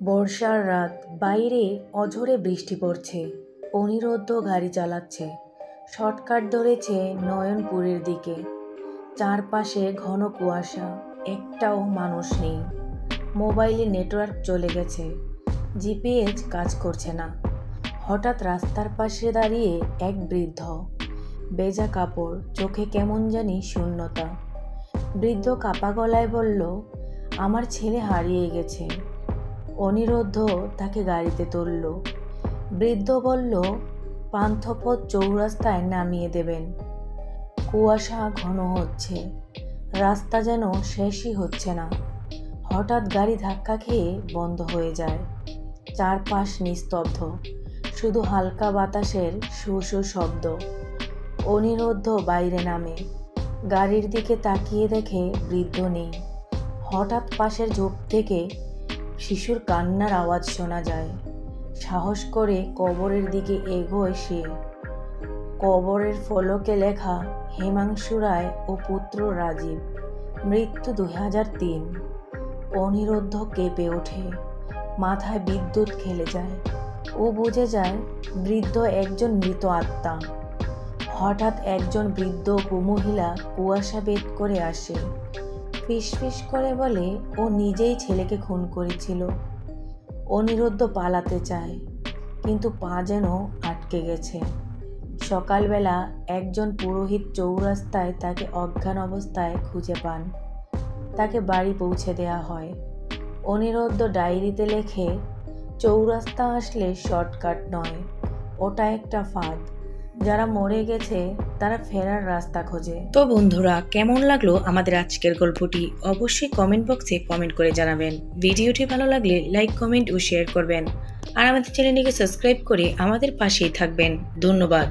বর্ষার রাত, বাইরে অঝোরে বৃষ্টি পড়ছে। অনিরুদ্ধ গাড়ি চালাচ্ছে। শর্টকাট ধরেছে নয়নপুরের দিকে। চারপাশে ঘন কুয়াশা, একটাও মানুষ নেই। মোবাইলে নেটওয়ার্ক চলে গেছে, জিপিএস কাজ করছে না। হঠাৎ রাস্তার পাশে দাঁড়িয়ে এক বৃদ্ধ, ভেজা কাপড়, চোখে কেমন জানি শূন্যতা। বৃদ্ধ কাপা গলায় বলল, আমার ছেলে হারিয়ে গেছে। অনিরুদ্ধ তাকে গাড়িতে তুলল। বৃদ্ধ বলল, পান্থপথ চৌরাস্তায় নামিয়ে দেবেন। কুয়াশা ঘন হচ্ছে, রাস্তা যেন শেষই হচ্ছে না। হঠাৎ গাড়ি ধাক্কা খেয়ে বন্ধ হয়ে যায়। চারপাশ নিস্তব্ধ, শুধু হালকা বাতাসের শু শব্দ। অনিরুদ্ধ বাইরে নামে, গাড়ির দিকে তাকিয়ে দেখে বৃদ্ধ নেই। হঠাৎ পাশের ঝোপ থেকে শিশুর কান্নার আওয়াজ শোনা যায়। সাহস করে কবরের দিকে এগোয় সে। কবরের ফলকে লেখা, হিমাংশু রায় ও পুত্র রাজীব, মৃত্যু 2003। অনিরুদ্ধ কেঁপে ওঠে, মাথায় বিদ্যুৎ খেলে যায়। ও বুঝে যায় বৃদ্ধ একজন মৃত আত্মা। হঠাৎ একজন বৃদ্ধ মহিলা কুয়াশা ভেদ করে আসে। ফিসফিস করে বলে, ও নিজেই ছেলেকে খুন করেছিল। অনিরুদ্ধ পালাতে চায়, কিন্তু পা যেন আটকে গেছে। সকালবেলা একজন পুরোহিত চৌরাস্তায় তাকে অজ্ঞান অবস্থায় খুঁজে পান। তাকে বাড়ি পৌঁছে দেয়া হয়। অনিরুদ্ধ ডায়েরিতে লেখে, চৌরাস্তা আসলে শর্টকাট নয়, ওটা একটা ফাঁদ। যারা মরে গেছে তারা ফেরার রাস্তা খোঁজে। তো বন্ধুরা, কেমন লাগলো আমাদের আজকের গল্পটি অবশ্যই কমেন্ট বক্সে কমেন্ট করে জানাবেন। ভিডিওটি ভালো লাগলে লাইক, কমেন্ট ও শেয়ার করবেন। আর আমাদের চ্যানেলটিকে সাবস্ক্রাইব করে আমাদের পাশেই থাকবেন। ধন্যবাদ।